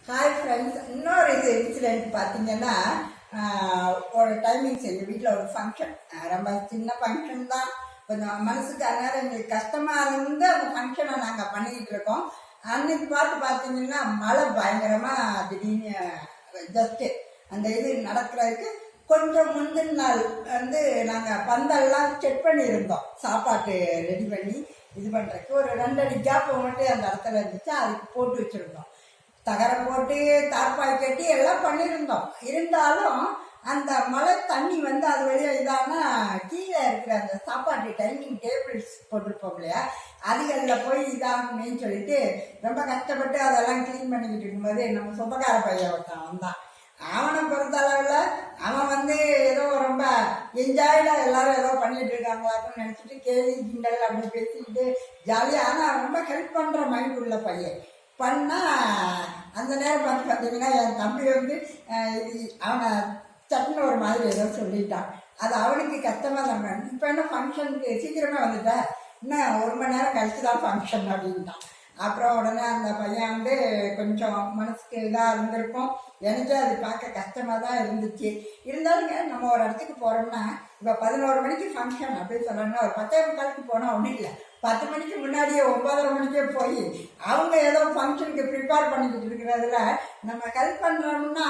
Hi friends, இன்னொரு incident பார்த்தீங்கன்னா, ஒரு டைமிங்ஸ் எங்கள் வீட்டில் ஒரு ஃபங்க்ஷன், ரொம்ப சின்ன ஃபங்க்ஷன் தான். கொஞ்சம் மனசுக்கு அந்நேரம் எங்களுக்கு கஷ்டமாக இருந்து அந்த ஃபங்க்ஷனை நாங்கள் பண்ணிக்கிட்டு இருக்கோம். அன்னைக்கு பார்த்தீங்கன்னா மழை பயங்கரமாக திடீர்னு ஜஸ்ட்டு அந்த இது நடக்கிறதுக்கு கொஞ்சம் முந்தின நாள் வந்து நாங்கள் பந்தல்லாம் செக் பண்ணியிருந்தோம். சாப்பாட்டு ரெடி பண்ணி இது பண்ணுறதுக்கு ஒரு 2 அடி கேப் மட்டும் அந்த இடத்துல இருந்துச்சு. அதுக்கு போட்டு வச்சுருந்தோம். தகரம் போட்டு தார்பாய் கட்டி எல்லாம் பண்ணியிருந்தோம். இருந்தாலும் அந்த மழை தண்ணி வந்து அது வழியாக இதானா கீழே இருக்கிற அந்த சாப்பாட்டு டைனிங் டேபிள்ஸ் போட்டிருப்போம் இல்லையா, அதுகளில் போய் இதாகுமேன்னு சொல்லிட்டு ரொம்ப கஷ்டப்பட்டு அதெல்லாம் க்ளீன் பண்ணிக்கிட்டு இருக்கும்போது நம்ம சொந்தக்கார பையன் ஒருத்தன் வந்தான். அவனை பொறுத்த அளவில் அவன் வந்து ஏதோ ரொம்ப என்ஜாய்டாக எல்லாரும் ஏதோ பண்ணிட்டு இருக்காங்களான்னு நினச்சிட்டு கேலி கிண்டல் அப்படி பேசிக்கிட்டு ஜாலியாக, ஆனால் ரொம்ப ஹெல்ப் பண்ணுற மைண்ட் உள்ள பையன் பண்ணால் அந்த நேரம் பார்த்தீங்கன்னா என் தம்பி வந்து அவனை சட்டுன்னு ஒரு மாதிரி ஏதோ சொல்லிட்டான். அது அவனுக்கு கஷ்டமாக தான். இப்போ என்ன ஃபங்க்ஷனுக்கு சீக்கிரமாக வந்துட்டேன், இன்னும் 1 மணி நேரம் கழிச்சு தான் ஃபங்க்ஷன் அப்படின்ட்டான். அப்புறம் உடனே அந்த பையன் வந்து கொஞ்சம் மனசுக்கு இதாக இருந்திருக்கும். எனக்கே அது பார்க்க கஷ்டமாக தான் இருந்துச்சு. இருந்தாலுங்க நம்ம ஒரு இடத்துக்கு போகிறோம்னா, இப்போ 11 மணிக்கு ஃபங்க்ஷன் அப்படின்னு சொன்னோம்னா ஒரு 10:45 போனால் ஒன்றும் இல்லை, 10 மணிக்கு முன்னாடியே 9:30 மணிக்கே போய் அவங்க ஏதோ ஃபங்க்ஷனுக்கு ப்ரிப்பேர் பண்ணிக்கிட்டு இருக்கிறதுல நம்ம ஹெல்ப் பண்ணுறோம்னா,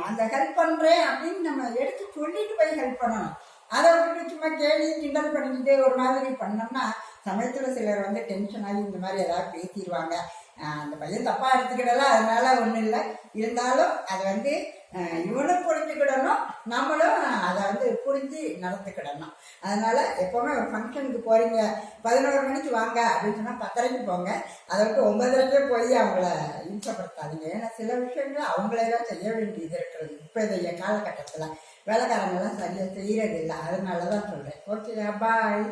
அந்த ஹெல்ப் பண்ணுறேன் அப்படின்னு நம்ம எடுத்து சொல்லிட்டு போய் ஹெல்ப் பண்ணணும். அதை விட்டுட்டு சும்மா கேலி கிண்டல் பண்ணிக்கிட்டே ஒரு மாதிரி பண்ணோம்னா சமயத்தில் சிலர் வந்து டென்ஷன் ஆகி இந்த மாதிரி ஏதாவது பேசிடுவாங்க. அந்த பையன் தப்பாக எடுத்துக்கிடல, அதனால ஒன்றும் இல்லை. இருந்தாலும் அதை வந்து இவனும் புரிஞ்சுக்கிடணும், நம்மளும் அதை வந்து புரிஞ்சு நடந்துக்கிடணும். அதனால எப்போவுமே ஒரு ஃபங்க்ஷனுக்கு போகிறீங்க 11 மணிக்கு வாங்க அப்படின்னு சொன்னால் 10:30 போங்க. அதை விட்டு 9:30 போய் அவங்கள இம்சப்படுத்தாதீங்க. ஏன்னா சில விஷயங்கள் அவங்களே தான் செய்ய வேண்டியது இருக்கிறது. இப்போ இந்த காலகட்டத்தில் வேலைக்காரங்கெல்லாம் சரியாக செய்கிறது இல்லை. அதனால தான் சொல்கிறேன். ஓகே, பாய்.